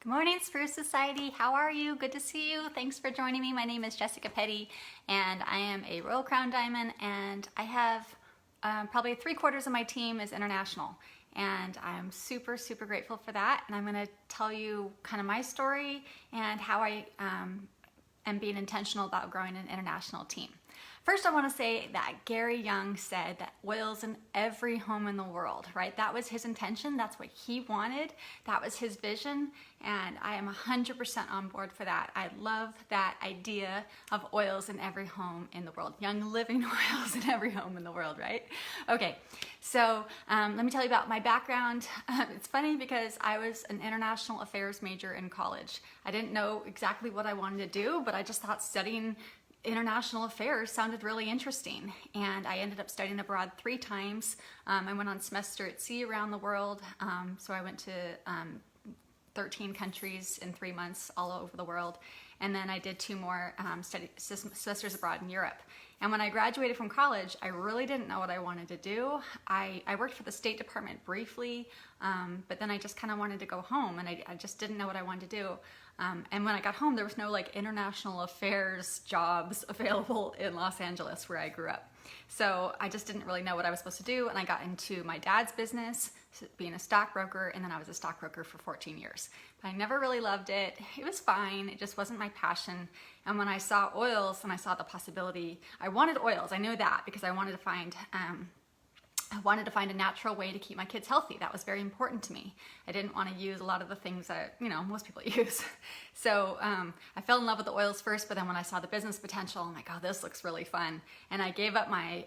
Good morning, Spruce Society. How are you? Good to see you. Thanks for joining me. My name is Jessica Petty, and I am a Royal Crown Diamond, and I have probably 3/4 of my team is international, and I'm super, super grateful for that. And I'm going to tell you kind of my story and how I am being intentional about growing an international team. First, I want to say that Gary Young said that oil's in every home in the world, right? That was his intention. That's what he wanted. That was his vision. And I am 100% on board for that. I love that idea of oils in every home in the world. Young living oils in every home in the world, right? Okay, so let me tell you about my background. It's funny because I was an international affairs major in college. I didn't know exactly what I wanted to do, but I just thought studying international affairs sounded really interesting, and I ended up studying abroad 3 times. I went on semester at sea around the world, so I went to 13 countries in 3 months all over the world, and then I did 2 more semesters abroad in Europe. And when I graduated from college, I really didn't know what I wanted to do. I worked for the State Department briefly, but then I just kind of wanted to go home, and I just didn't know what I wanted to do. And when I got home, there was no like international affairs jobs available in Los Angeles where I grew up. So I just didn't really know what I was supposed to do, and I got into my dad's business, being a stockbroker, and then I was a stockbroker for 14 years. But I never really loved it. It was fine, it just wasn't my passion. And when I saw oils and I saw the possibility, I wanted oils, I knew that, because I wanted to find a natural way to keep my kids healthy. That was very important to me. I didn't want to use a lot of the things that, most people use. So I fell in love with the oils first, but then when I saw the business potential, I'm like, oh, this looks really fun. And I gave up my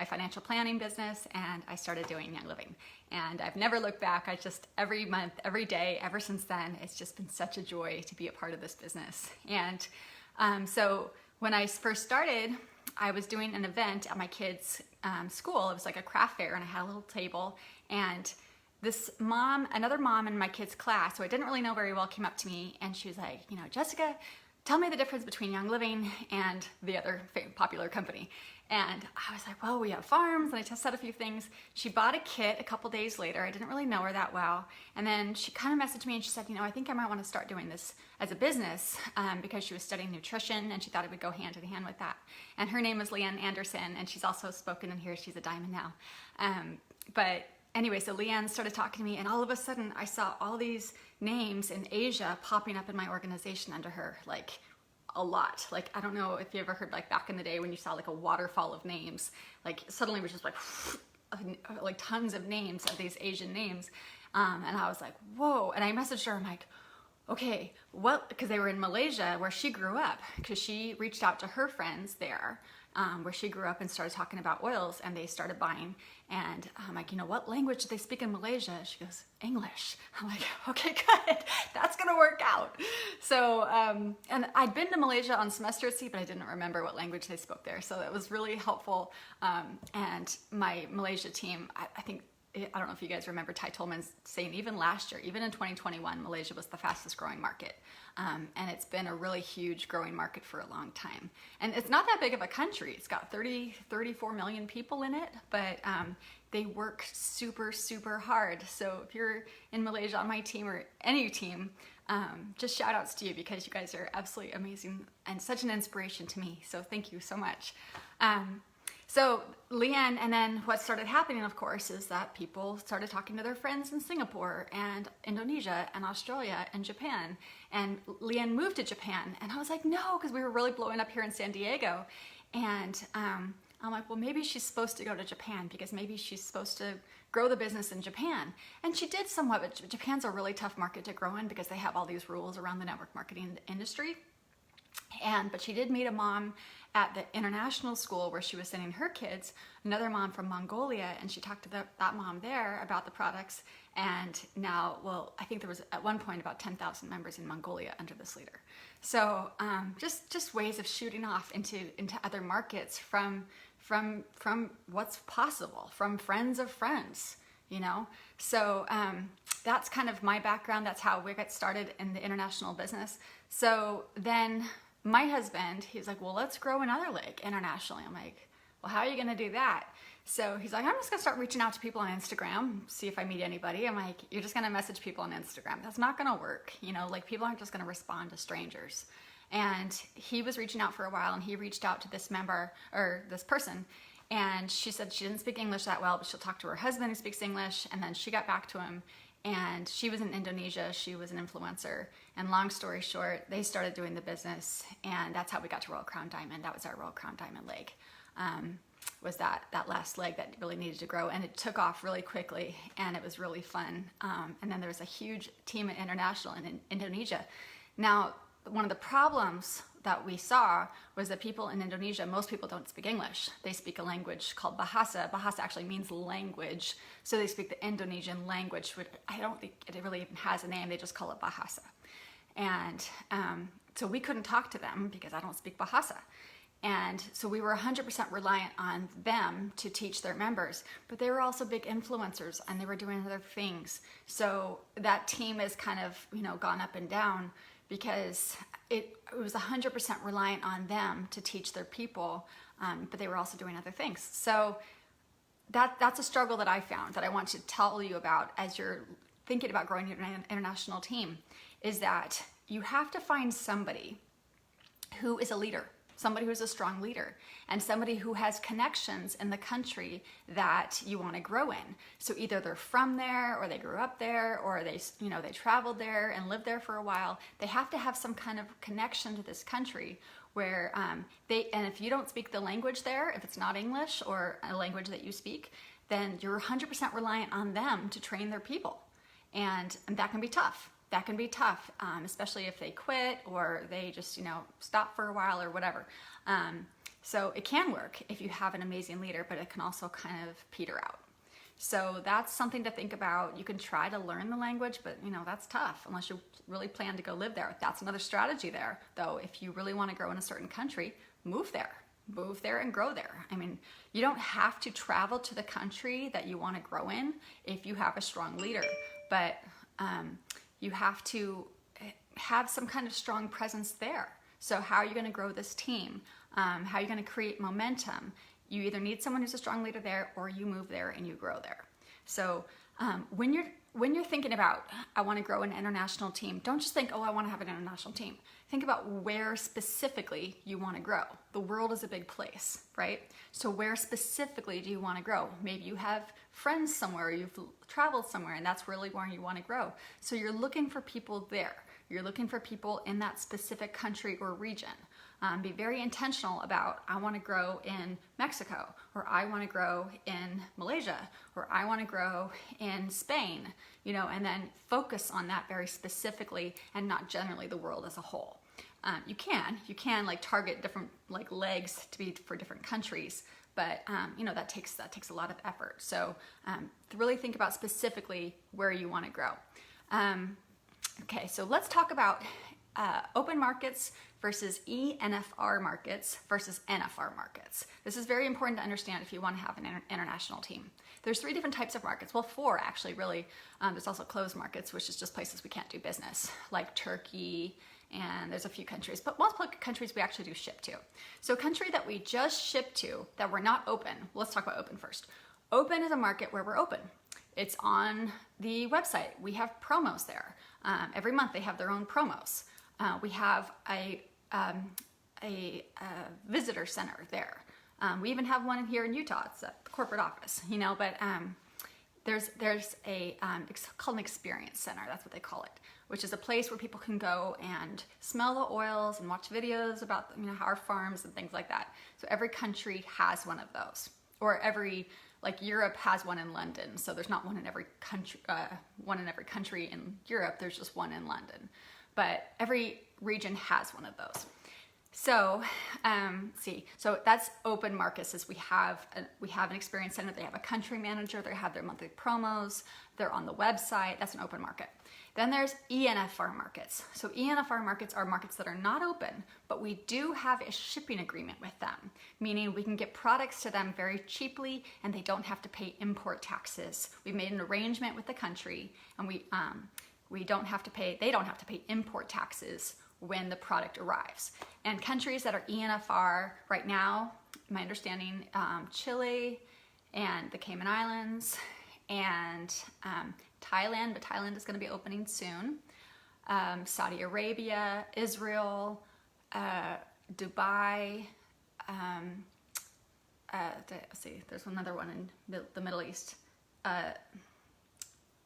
financial planning business, and I started doing Young Living. And I've never looked back. I just, every month, every day, ever since then, it's just been such a joy to be a part of this business. And so when I first started, I was doing an event at my kids' school. It was like a craft fair, and I had a little table, and this mom, another mom in my kids' class, who I didn't really know very well, came up to me, and she was like, Jessica, tell me the difference between Young Living and the other popular company. And I was like, well, we have farms, and I just said a few things. She bought a kit a couple days later. I didn't really know her that well. And then she kind of messaged me, and she said, I think I might want to start doing this as a business, because she was studying nutrition, and she thought it would go hand in hand with that. And her name is Leanne Anderson, and she's also spoken in here. She's a diamond now. But anyway, so Leanne started talking to me, and all of a sudden I saw all these names in Asia popping up in my organization under her, like a lot. Like, I don't know if you ever heard, like back in the day when you saw like a waterfall of names, like suddenly it was just like tons of names of these Asian names. And I was like, whoa. And I messaged her, I'm like, okay, because they were in Malaysia where she grew up, because she reached out to her friends there, where she grew up, and started talking about oils, and they started buying. And I'm like, what language do they speak in Malaysia? She goes, English. I'm like, okay, good. That's gonna work out. So, and I'd been to Malaysia on semester at sea, but I didn't remember what language they spoke there. So that was really helpful. And my Malaysia team, I don't know if you guys remember Ty Tolman saying even last year, even in 2021, Malaysia was the fastest growing market. And it's been a really huge growing market for a long time. And it's not that big of a country. It's got 34 million people in it, but they work super, super hard. So if you're in Malaysia on my team or any team, just shout outs to you, because you guys are absolutely amazing and such an inspiration to me. So thank you so much. So Leanne, and then what started happening, of course, is that people started talking to their friends in Singapore and Indonesia and Australia and Japan. And Leanne moved to Japan, and I was like, no, because we were really blowing up here in San Diego. And I'm like, well, maybe she's supposed to go to Japan, because maybe she's supposed to grow the business in Japan. And she did somewhat, but Japan's a really tough market to grow in, because they have all these rules around the network marketing industry. But she did meet a mom at the international school where she was sending her kids, another mom from Mongolia, and she talked to that mom there about the products. And now, well, I think there was at one point about 10,000 members in Mongolia under this leader. So just ways of shooting off into other markets from what's possible, from friends of friends, So that's kind of my background. That's how we got started in the international business. So then my husband, he's like, well, let's grow another leg internationally. I'm like, well, how are you going to do that? So he's like, I'm just gonna start reaching out to people on Instagram, see if I meet anybody. I'm like, you're just gonna message people on Instagram. That's not gonna work. You know, like people aren't just gonna respond to strangers. And he was reaching out for a while, and he reached out to this member or this person, and she said she didn't speak English that well, but she'll talk to her husband who speaks English. And then she got back to him, and she was in Indonesia. She was an influencer. And long story short, they started doing the business, and that's how we got to Royal Crown Diamond. That was our Royal Crown Diamond leg. Was that last leg that really needed to grow, and it took off really quickly, and it was really fun. And then there was a huge team at International in Indonesia. Now, one of the problems that we saw was that people in Indonesia, most people don't speak English. They speak a language called Bahasa. Bahasa actually means language. So they speak the Indonesian language, which I don't think it really even has a name. They just call it Bahasa. And so we couldn't talk to them because I don't speak Bahasa. And so we were 100% reliant on them to teach their members, but they were also big influencers and they were doing other things. So that team has kind of, you know, gone up and down because it was 100% reliant on them to teach their people, but they were also doing other things. So that's a struggle that I found that I want to tell you about as you're thinking about growing your international team, is that you have to find somebody who is a leader, somebody who's a strong leader, and somebody who has connections in the country that you want to grow in. So either they're from there, or they grew up there, or they traveled there and lived there for a while. They have to have some kind of connection to this country where and if you don't speak the language there, if it's not English or a language that you speak, then you're 100% reliant on them to train their people. And that can be tough. That can be tough, especially if they quit or they just, stop for a while or whatever. So it can work if you have an amazing leader, but it can also kind of peter out. So that's something to think about. You can try to learn the language, but that's tough unless you really plan to go live there. That's another strategy there, though. If you really want to grow in a certain country, move there. Move there and grow there. I mean, you don't have to travel to the country that you want to grow in if you have a strong leader, but you have to have some kind of strong presence there. So how are you going to grow this team? How are you going to create momentum? You either need someone who's a strong leader there, or you move there and you grow there. So when you're thinking about, I want to grow an international team, don't just think, oh, I want to have an international team. Think about where specifically you want to grow. The world is a big place, right? So where specifically do you want to grow? Maybe you have friends somewhere, you've traveled somewhere, and that's really where you want to grow. So you're looking for people there. You're looking for people in that specific country or region. Be very intentional about, I want to grow in Mexico, or I want to grow in Malaysia, or I want to grow in Spain, and then focus on that very specifically and not generally the world as a whole. You can like target different like legs to be for different countries, but that takes a lot of effort. So to really think about specifically where you want to grow. Okay, so let's talk about open markets versus ENFR markets versus NFR markets. This is very important to understand if you want to have an international team. There's 3 different types of markets. Well, 4 actually, really. There's also closed markets, which is just places we can't do business, like Turkey, and there's a few countries, but most countries we actually do ship to. So a country that we just ship to that we're not open, let's talk about open first. Open is a market where we're open. It's on the website. We have promos there. Every month they have their own promos. We have a visitor center there. We even have one here in Utah. It's at the corporate office, but there's a it's called an experience center. That's what they call it, which is a place where people can go and smell the oils and watch videos about our farms and things like that. So every country has one of those, or like Europe has one in London. So there's not one in every country in Europe. There's just one in London, but every region has one of those. So, so that's open markets. Is we have an experience center. They have a country manager. They have their monthly promos. They're on the website. That's an open market. Then there's ENFR markets. So ENFR markets are markets that are not open, but we do have a shipping agreement with them, meaning we can get products to them very cheaply and they don't have to pay import taxes. We made an arrangement with the country, and they don't have to pay import taxes when the product arrives. And countries that are ENFR right now, my understanding, Chile and the Cayman Islands, and Thailand, but Thailand is going to be opening soon. Saudi Arabia, Israel, Dubai. Let's see, there's another one in the Middle East.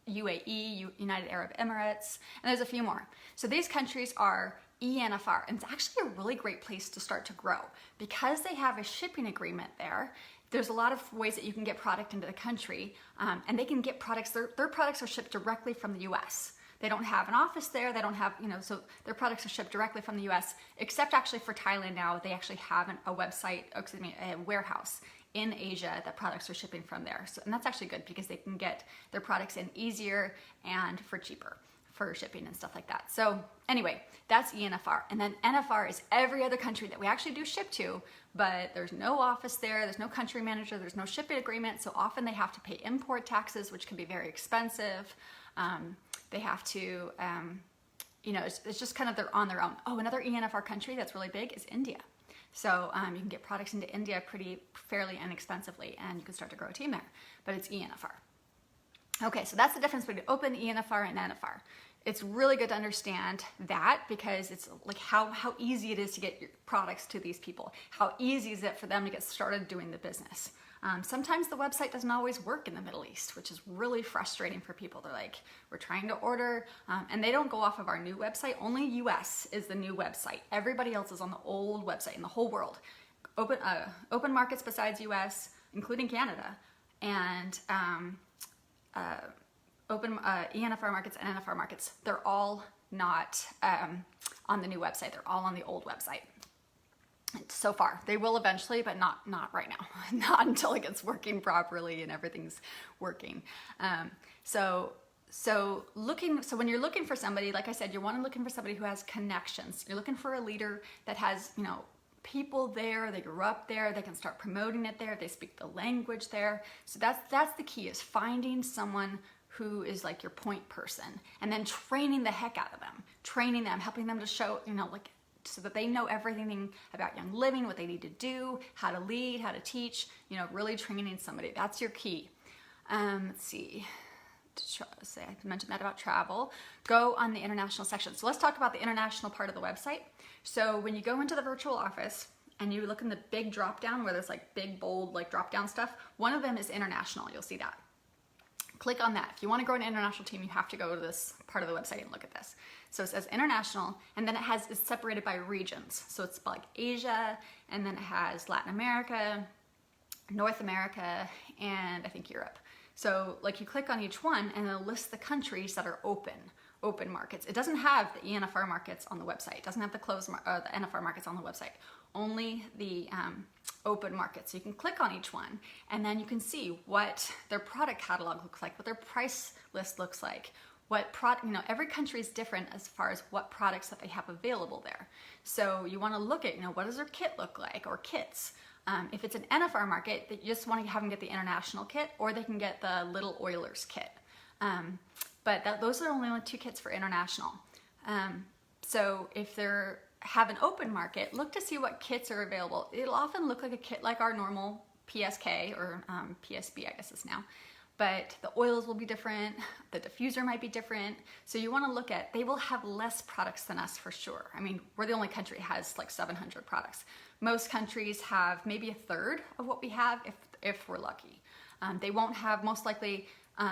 UAE, United Arab Emirates, and there's a few more. So these countries are ENFR, and it's actually a really great place to start to grow because they have a shipping agreement there. There's a lot of ways that you can get product into the country, and they can get products. Their products are shipped directly from the U.S. They don't have an office there. They don't have, so their products are shipped directly from the U.S. Except actually for Thailand now, they actually have a website, a warehouse in Asia that products are shipping from there. So, and that's actually good because they can get their products in easier and for cheaper for shipping and stuff like that. So anyway, that's ENFR. And then NFR is every other country that we actually do ship to, but there's no office there, there's no country manager, there's no shipping agreement. So often they have to pay import taxes, which can be very expensive. They have to, it's just kind of they're on their own. Oh, another ENFR country that's really big is India. So you can get products into India fairly inexpensively, and you can start to grow a team there, but it's ENFR. Okay, so that's the difference between open ENFR and NFR. It's really good to understand that because it's like how easy it is to get your products to these people. How easy is it for them to get started doing the business? Sometimes the website doesn't always work in the Middle East, which is really frustrating for people. They're like, we're trying to order, and they don't go off of our new website. Only US is the new website. Everybody else is on the old website in the whole world. Open markets besides US, including Canada, and ENFR markets and NFR markets, they're all not on the new website. They're all on the old website. So far, they will eventually, but not right now. Not until it gets working properly and everything's working. So when you're looking for somebody, like I said, you want to looking for somebody who has connections. You're looking for a leader that has, people there. They grew up there. They can start promoting it there. They speak the language there. So that's the key, is finding someone who is like your point person, and then training the heck out of them, helping them to show, so that they know everything about Young Living, what they need to do, how to lead, how to teach, really training somebody. That's your key. Let's see. I mentioned that about travel. Go on the international section. So let's talk about the international part of the website. So when you go into the virtual office and you look in the big drop down where there's like big, bold, like drop down stuff, one of them is international. You'll see that. Click on that. If you want to grow an international team, you have to go to this part of the website and look at this. So it says international, and then it's separated by regions. So it's like Asia, and then it has Latin America, North America, and I think Europe. So like you click on each one and it'll list the countries that are open markets. It doesn't have the ENFR markets on the website. It doesn't have the the NFR markets on the website. Only the open markets. So you can click on each one and then you can see what their product catalog looks like, what their price list looks like, what product, every country is different as far as what products that they have available there. So you want to look at, what does their kit look like, or kits. If it's an NFR market, you just want to have them get the international kit, or they can get the Little Oilers kit. But those are only two kits for international. So if they have an open market, look to see what kits are available. It'll often look like a kit like our normal PSK or PSB, I guess it's now. But the oils will be different, the diffuser might be different. So you want to look at, they will have less products than us for sure. I mean, we're the only country that has like 700 products. Most countries have maybe a third of what we have if we're lucky. They won't have, most likely,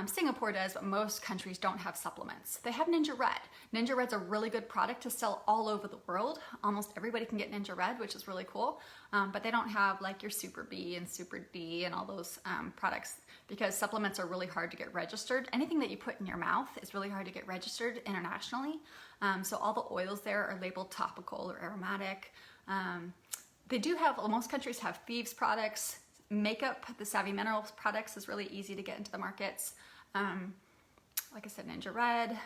Singapore does, but most countries don't have supplements. They have Ninja Red. Ninja Red's a really good product to sell all over the world. Almost everybody can get Ninja Red, which is really cool. But they don't have like your Super B and Super D and all those products, because supplements are really hard to get registered. Anything that you put in your mouth is really hard to get registered internationally. So all the oils there are labeled topical or aromatic. They do have, most countries have Thieves products. Makeup, the Savvy Minerals products is really easy to get into the markets. Like I said, Ninja Red.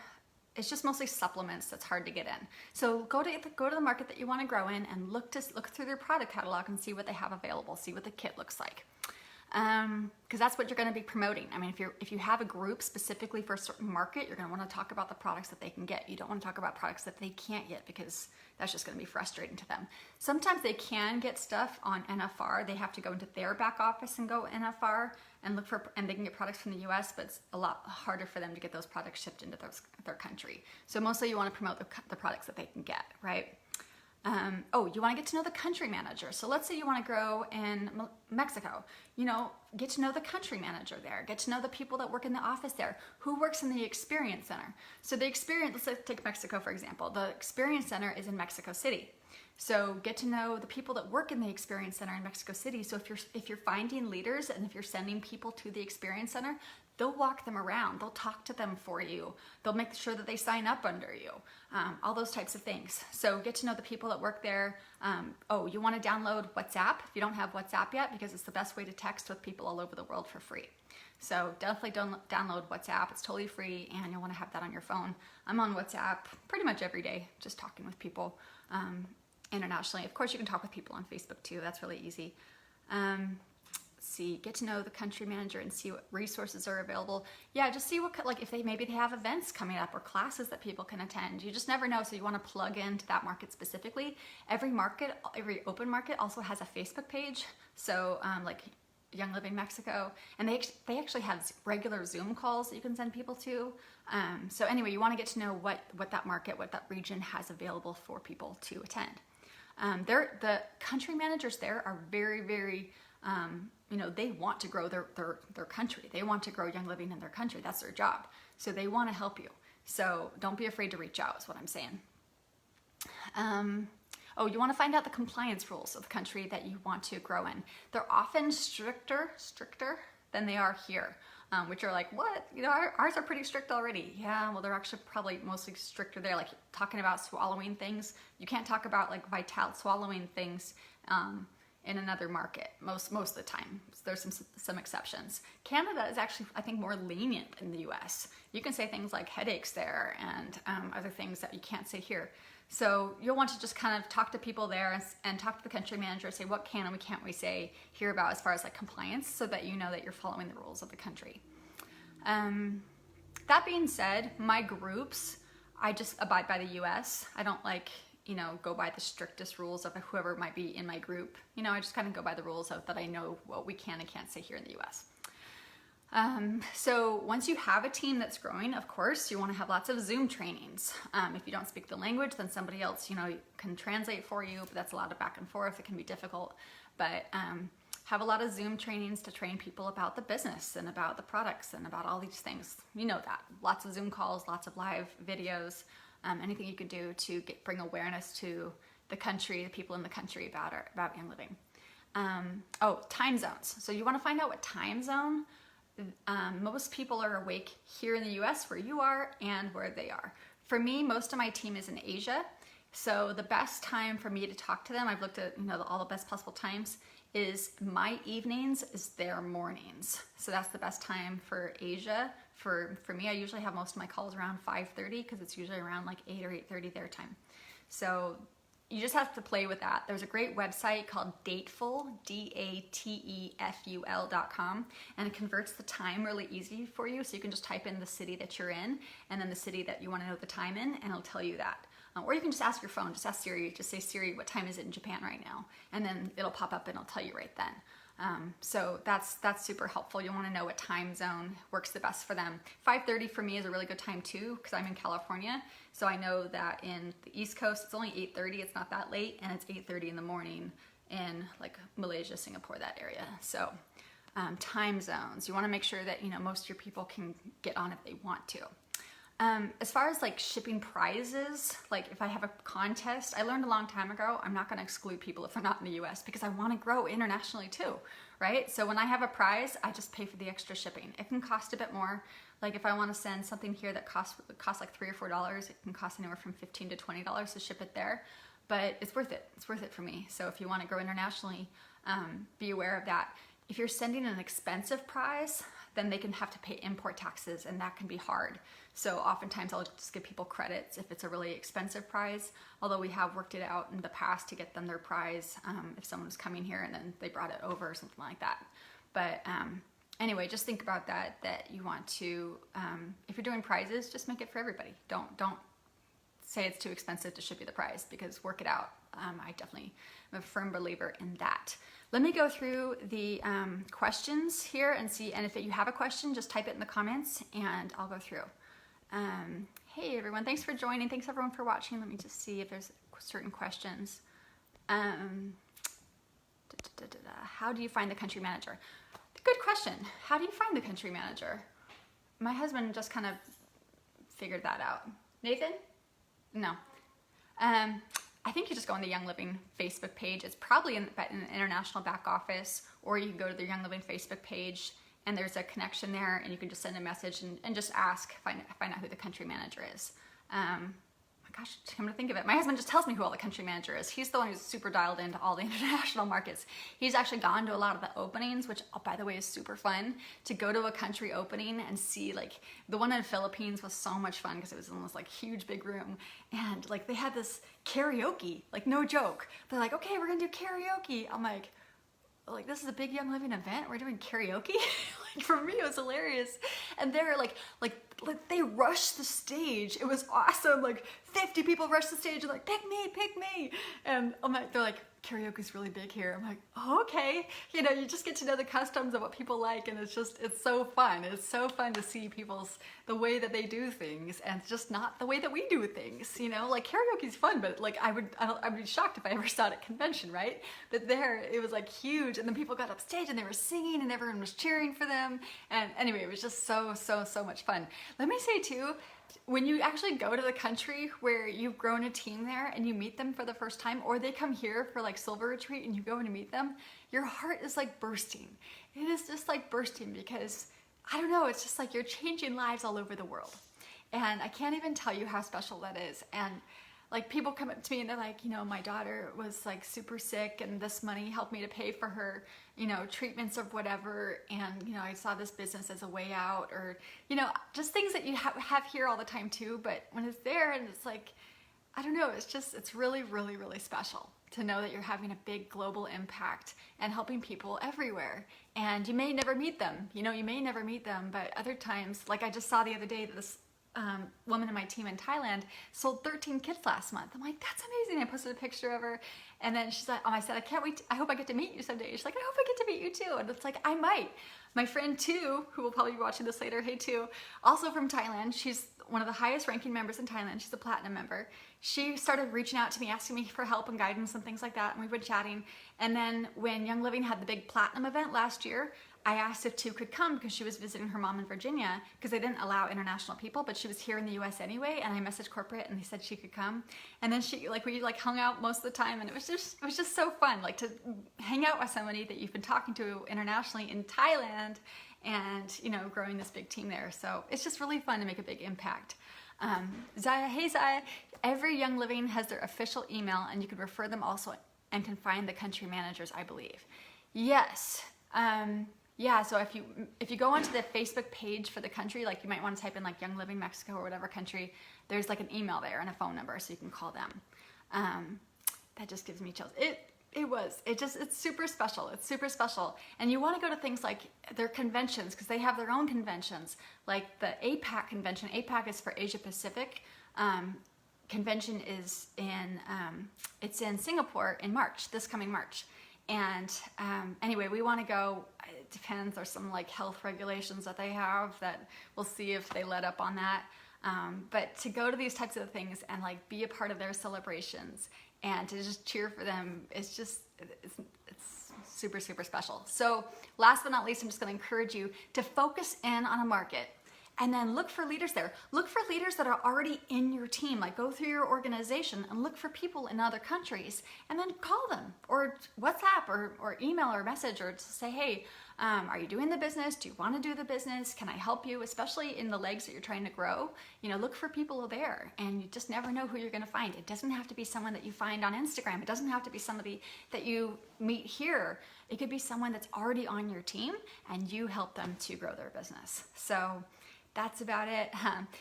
It's just mostly supplements that's hard to get in. So go to the market that you want to grow in and look through their product catalog and see what they have available. See what the kit looks like. because that's what you're going to be promoting. I mean, if you have a group specifically for a certain market, you're going to want to talk about the products that they can get. You don't want to talk about products that they can't get, because that's just going to be frustrating to them. Sometimes they can get stuff on NFR. They have to go into their back office and go NFR and look for, and they can get products from the US, but it's a lot harder for them to get those products shipped into their country. So mostly you want to promote the products that they can get, right? You want to get to know the country manager. So let's say you want to grow in Mexico. Get to know the country manager there. Get to know the people that work in the office there. Who works in the experience center? So let's take Mexico for example. The experience center is in Mexico City. So get to know the people that work in the experience center in Mexico City. So if you're finding leaders and if you're sending people to the experience center, they'll walk them around. They'll talk to them for you. They'll make sure that they sign up under you. All those types of things. So get to know the people that work there. You want to download WhatsApp if you don't have WhatsApp yet, because it's the best way to text with people all over the world for free. So definitely don't download WhatsApp. It's totally free, and you'll want to have that on your phone. I'm on WhatsApp pretty much every day, just talking with people internationally. Of course, you can talk with people on Facebook too. That's really easy. Get to know the country manager and see what resources are available. Yeah, just see if maybe they have events coming up or classes that people can attend. You just never know, so you want to plug into that market specifically. Every open market also has a Facebook page. So like Young Living Mexico, and they actually have regular Zoom calls that you can send people to. So anyway, you want to get to know what that market, what that region has available for people to attend. The country managers there are very, very they want to grow their country. They want to grow Young Living in their country. That's their job. So they want to help you. So don't be afraid to reach out is what I'm saying. You want to find out the compliance rules of the country that you want to grow in. They're often stricter than they are here, which are like, what? Ours are pretty strict already. Yeah, well, they're actually probably mostly stricter there. Like talking about swallowing things. You can't talk about like swallowing things in another market most of the time. There's some exceptions. Canada is actually, I think, more lenient in the US. You can say things like headaches there and other things that you can't say here. So you'll want to just kind of talk to people there and talk to the country manager, say what can and can't we say here about as far as like compliance, so that you know that you're following the rules of the country. That being said, my groups, I just abide by the US. I don't go by the strictest rules of whoever might be in my group. I just kind of go by the rules of that I know what we can and can't say here in the US. So once you have a team that's growing, of course, you want to have lots of Zoom trainings. If you don't speak the language, then somebody else, can translate for you, but that's a lot of back and forth. It can be difficult, but have a lot of Zoom trainings to train people about the business and about the products and about all these things. That. Lots of Zoom calls, lots of live videos, anything you can do to bring awareness to the country, the people in the country about Young Living. Time zones. So you want to find out what time zone most people are awake here in the US where you are and where they are. For me, most of my team is in Asia. So the best time for me to talk to them, I've looked at all the best possible times, is my evenings is their mornings. So that's the best time for Asia. For me, I usually have most of my calls around 5:30 because it's usually around like 8 or 8:30 their time. So you just have to play with that. There's a great website called Dateful, DATEFUL.com, and it converts the time really easy for you. So you can just type in the city that you're in and then the city that you want to know the time in, and it'll tell you that. Or you can just ask your phone, just ask Siri, just say, Siri, what time is it in Japan right now? And then it'll pop up and it'll tell you right then. So that's super helpful. You want to know what time zone works the best for them. 5:30 for me is a really good time too, because I'm in California. So I know that in the East Coast, it's only 8:30. It's not that late, and it's 8:30 in the morning in like Malaysia, Singapore, that area. So time zones. You want to make sure that most of your people can get on if they want to. As far as like shipping prizes, like if I have a contest, I learned a long time ago, I'm not going to exclude people if they're not in the US because I want to grow internationally too, right? So when I have a prize, I just pay for the extra shipping. It can cost a bit more. Like if I want to send something here that costs like $3 or $4, it can cost anywhere from $15 to $20 to ship it there, but it's worth it. It's worth it for me. So if you want to grow internationally, be aware of that. If you're sending an expensive prize, then they can have to pay import taxes, and that can be hard. So oftentimes I'll just give people credits if it's a really expensive prize, although we have worked it out in the past to get them their prize if someone's coming here and then they brought it over or something like that. But anyway, just think about that you want to, if you're doing prizes, just make it for everybody. Don't say it's too expensive to ship you the prize, because work it out. I definitely am a firm believer in that. Let me go through the questions here and see, and if you have a question, just type it in the comments and I'll go through. Hey everyone, thanks for joining. Thanks everyone for watching. Let me just see if there's certain questions. How do you find the country manager? Good question. How do you find the country manager? My husband just kind of figured that out. Nathan? No. I think you just go on the Young Living Facebook page. It's probably in the international back office, or you can go to the Young Living Facebook page and there's a connection there, and you can just send a message and just ask, find out who the country manager is. My gosh, I'm gonna think of it. My husband just tells me who all the country manager is. He's the one who's super dialed into all the international markets. He's actually gone to a lot of the openings, which, oh, by the way, is super fun to go to a country opening and see. Like the one in the Philippines was so much fun because it was in this like huge big room, and like they had this karaoke, like no joke. They're like, okay, we're gonna do karaoke. I'm like this is a big Young Living event, we're doing karaoke? Like for me, it was hilarious. And they're like they rushed the stage. It was awesome. Like 50 people rushed the stage and like, pick me. And I'm like, they're like, karaoke's really big here. I'm like, oh, okay. You know, you just get to know the customs of what people like, and it's so fun. It's so fun to see the way that they do things, and it's just not the way that we do things, you know? Like karaoke's fun, but like I'd be shocked if I ever saw it at convention, right? But there, it was like huge, and then people got up stage and they were singing and everyone was cheering for them. And anyway, it was just so much fun. Let me say too, when you actually go to the country where you've grown a team there and you meet them for the first time, or they come here for like Silver Retreat and you go and meet them, your heart is like bursting. It is just like bursting, because I don't know, it's just like you're changing lives all over the world. And I can't even tell you how special that is. And like people come up to me and they're like, you know, my daughter was like super sick and this money helped me to pay for her, you know, treatments of whatever. And, you know, I saw this business as a way out, or, you know, just things that you have here all the time too. But when it's there and it's like, I don't know, it's really, really, really special to know that you're having a big global impact and helping people everywhere. And you may never meet them, you know, but other times, like I just saw the other day that this woman in my team in Thailand sold 13 kits last month. I'm like, that's amazing. I posted a picture of her, and then she's like, oh, I said, I can't wait. I hope I get to meet you someday. She's like, I hope I get to meet you too. And it's like, I might. My friend Tu, who will probably be watching this later, hey Tu, also from Thailand. She's one of the highest ranking members in Thailand. She's a platinum member. She started reaching out to me, asking me for help and guidance and things like that, and we've been chatting. And then when Young Living had the big platinum event last year, I asked if Tu could come because she was visiting her mom in Virginia, because they didn't allow international people, but she was here in the US anyway, and I messaged corporate and they said she could come. And then we hung out most of the time, and it was just so fun, like to hang out with somebody that you've been talking to internationally in Thailand, and, you know, growing this big team there. So it's just really fun to make a big impact. Zaya, hey Zaya, every Young Living has their official email, and you can refer them also and can find the country managers, I believe. Yes. Yeah, so if you go onto the Facebook page for the country, like you might want to type in like Young Living Mexico or whatever country, there's like an email there and a phone number, so you can call them. That just gives me chills. It's super special. It's super special. And you want to go to things like their conventions, because they have their own conventions, like the APAC convention. APAC is for Asia Pacific. Convention is it's in Singapore in March, this coming March. And anyway, we want to go. It depends. There's some like health regulations that they have that we'll see if they let up on that. But to go to these types of things and like be a part of their celebrations and to just cheer for them, it's super, super special. So last but not least, I'm just going to encourage you to focus in on a market. And then look for leaders there. Look for leaders that are already in your team. Like go through your organization and look for people in other countries, and then call them or WhatsApp or email or message, or just say, hey, are you doing the business? Do you want to do the business? Can I help you? Especially in the legs that you're trying to grow. You know, look for people there, and you just never know who you're going to find. It doesn't have to be someone that you find on Instagram. It doesn't have to be somebody that you meet here. It could be someone that's already on your team and you help them to grow their business. So that's about it.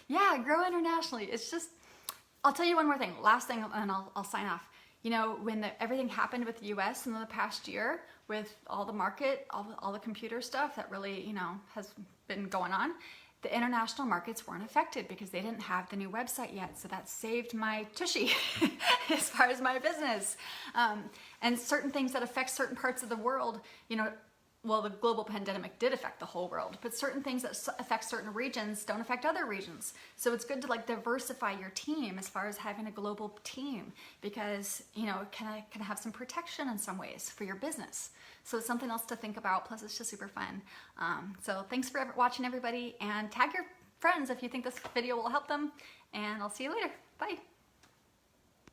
Yeah, grow internationally. It's just, I'll tell you one more thing, last thing, and I'll sign off. You know, when everything happened with the US in the past year, with all the market, all the computer stuff that really, you know, has been going on, the international markets weren't affected because they didn't have the new website yet. So that saved my tushy as far as my business. And certain things that affect certain parts of the world, you know, well, the global pandemic did affect the whole world, but certain things that affect certain regions don't affect other regions. So it's good to like diversify your team as far as having a global team, because, you know, it can have some protection in some ways for your business. So it's something else to think about. Plus it's just super fun. So thanks for watching, everybody, and tag your friends if you think this video will help them, and I'll see you later. Bye.